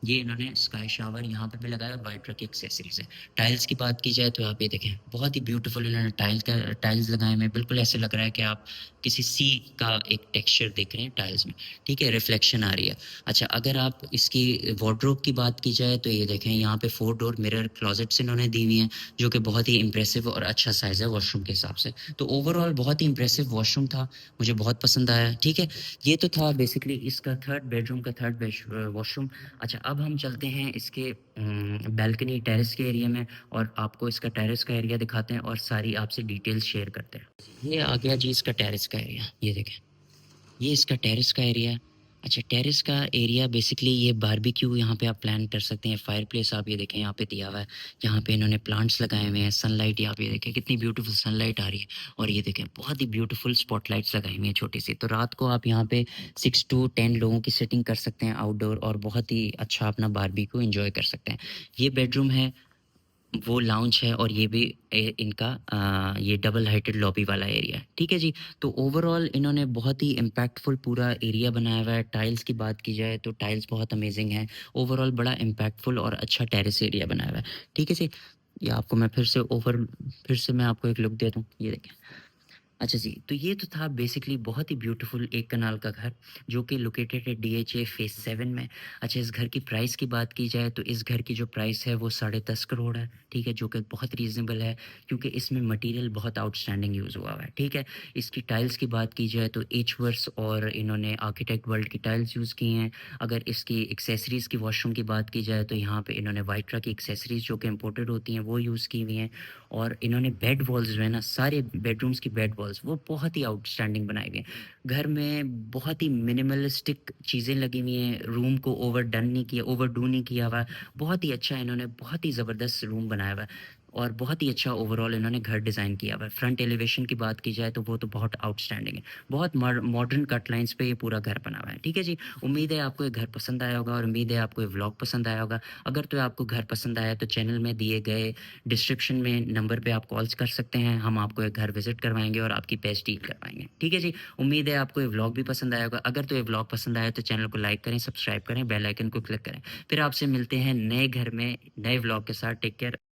ये इन्होंने स्काई शावर यहाँ पे भी लगाया और वाइब्रा की एक्सेसरीज है। टाइल्स की बात की जाए तो आप ये देखें, बहुत ही ब्यूटीफुल इन्होंने टाइल्स लगाए हुए हैं। बिल्कुल ऐसे लग रहा है कि आप किसी सी का एक टेक्सचर देख रहे हैं टाइल्स में। ठीक है, रिफ्लेक्शन आ रही है। अच्छा, अगर आप इसकी वार्डरोब की बात की जाए तो ये देखें, यहाँ पे 4 डोर मिरर क्लोजेट्स इन्होंने दी हुई हैं, जो कि बहुत ही इम्प्रेसिव और अच्छा साइज़ है वॉशरूम के हिसाब से। तो ओवरऑल बहुत ही इम्प्रेसिव वॉशरूम था, मुझे बहुत पसंद आया, ठीक है? ये तो था बेसिकली इसका थर्ड बेडरूम का थर्ड वॉशरूम। अच्छा, अब हम चलते हैं इसके बालकनी टेरेस के एरिया में और आपको इसका टेरेस का एरिया दिखाते हैं और सारी आपसे डिटेल्स शेयर करते हैं। ये आ गया जी इसका टेरेस का एरिया, ये देखें। ये इसका टेरेस का एरिया है। अच्छा, टेरेस का एरिया बेसिकली ये बारबेक्यू यहाँ पे आप प्लान कर सकते हैं। फायरप्लेस आप ये देखें यहाँ पे दिया हुआ है। यहाँ पे इन्होंने प्लांट्स लगाए हुए हैं। सनलाइट आप ये देखें कितनी ब्यूटीफुल सनलाइट आ रही है। और ये देखें बहुत ही ब्यूटीफुल स्पॉटलाइट्स लगाई हुई हैं छोटी सी। तो रात को आप यहाँ पे 6 टू 10 लोगों की सेटिंग कर सकते हैं आउटडोर और बहुत ही अच्छा अपना बारबेक्यू एंजॉय कर सकते हैं। ये बेडरूम है, वो लाउंज है और ये भी इनका ये डबल हाइटेड लॉबी वाला एरिया है, ठीक है जी। तो ओवरऑल इन्होंने बहुत ही इम्पैक्टफुल पूरा एरिया बनाया हुआ है। टाइल्स की बात की जाए तो टाइल्स बहुत अमेजिंग है। ओवरऑल बड़ा इम्पैक्टफुल और अच्छा टेरेस एरिया बनाया हुआ है, ठीक है जी। ये आपको मैं फिर से मैं आपको एक लुक दे दूँ, ये देखें। अच्छा जी, तो ये तो था बेसिकली बहुत ही ब्यूटीफुल एक कनाल का घर, जो कि लोकेटेड है डीएचए फेज़ 7 में। अच्छा, इस घर की प्राइस की बात की जाए तो इस घर की जो प्राइस है वो 10.5 करोड़ है, ठीक है? जो कि बहुत रीज़नेबल है क्योंकि इसमें मटेरियल बहुत आउटस्टैंडिंग यूज़ हुआ हुआ है, ठीक है? इसकी टाइल्स की बात की जाए तो एचवर्स और इन्होंने आर्किटेक्ट वर्ल्ड की टाइल्स यूज़ की हैं। अगर इसकी एक्सेसरीज़ की वॉशरूम की बात की जाए तो यहाँ पे इन्होंने वाइट्रा की एक्सेसरीज़ जो कि इम्पोर्टेड होती हैं वो यूज़ की हुई हैं। और इन्होंने बेड वॉल्स जो है ना, सारे बेडरूम्स की बेड वॉल्स वो बहुत ही आउटस्टैंडिंग बनाए हुए हैं। घर में बहुत ही मिनिमलिस्टिक चीज़ें लगी हुई हैं, रूम को ओवरडन नहीं किया, ओवरडू नहीं किया हुआ है। बहुत ही अच्छा इन्होंने बहुत ही ज़बरदस्त रूम बनाया हुआ है और बहुत ही अच्छा ओवरऑल इन्होंने घर डिज़ाइन किया हुआ है। फ्रंट एलिवेशन की बात की जाए तो वो तो बहुत आउटस्टैंडिंग है। बहुत मॉडर्न कट लाइन्स पे ये पूरा घर बना हुआ है, ठीक है जी। उम्मीद है आपको ये घर पसंद आया होगा और उम्मीद है आपको ये व्लॉग पसंद आया होगा। अगर तो आपको घर पसंद आया तो चैनल में दिए गए डिस्क्रिप्शन में नंबर पे आप कॉल्स कर सकते हैं। हम आपको एक घर विज़िट करवाएँगे और आपकी बेस्ट डील करवाएँगे, ठीक है जी। उम्मीद है आपको ये व्लॉग भी पसंद आया होगा। अगर तो ये व्लॉग पसंद आया तो चैनल को लाइक करें, सब्सक्राइब करें, बेल आइकन को क्लिक करें। फिर आपसे मिलते हैं नए घर में, नए व्लॉग के साथ। Take care.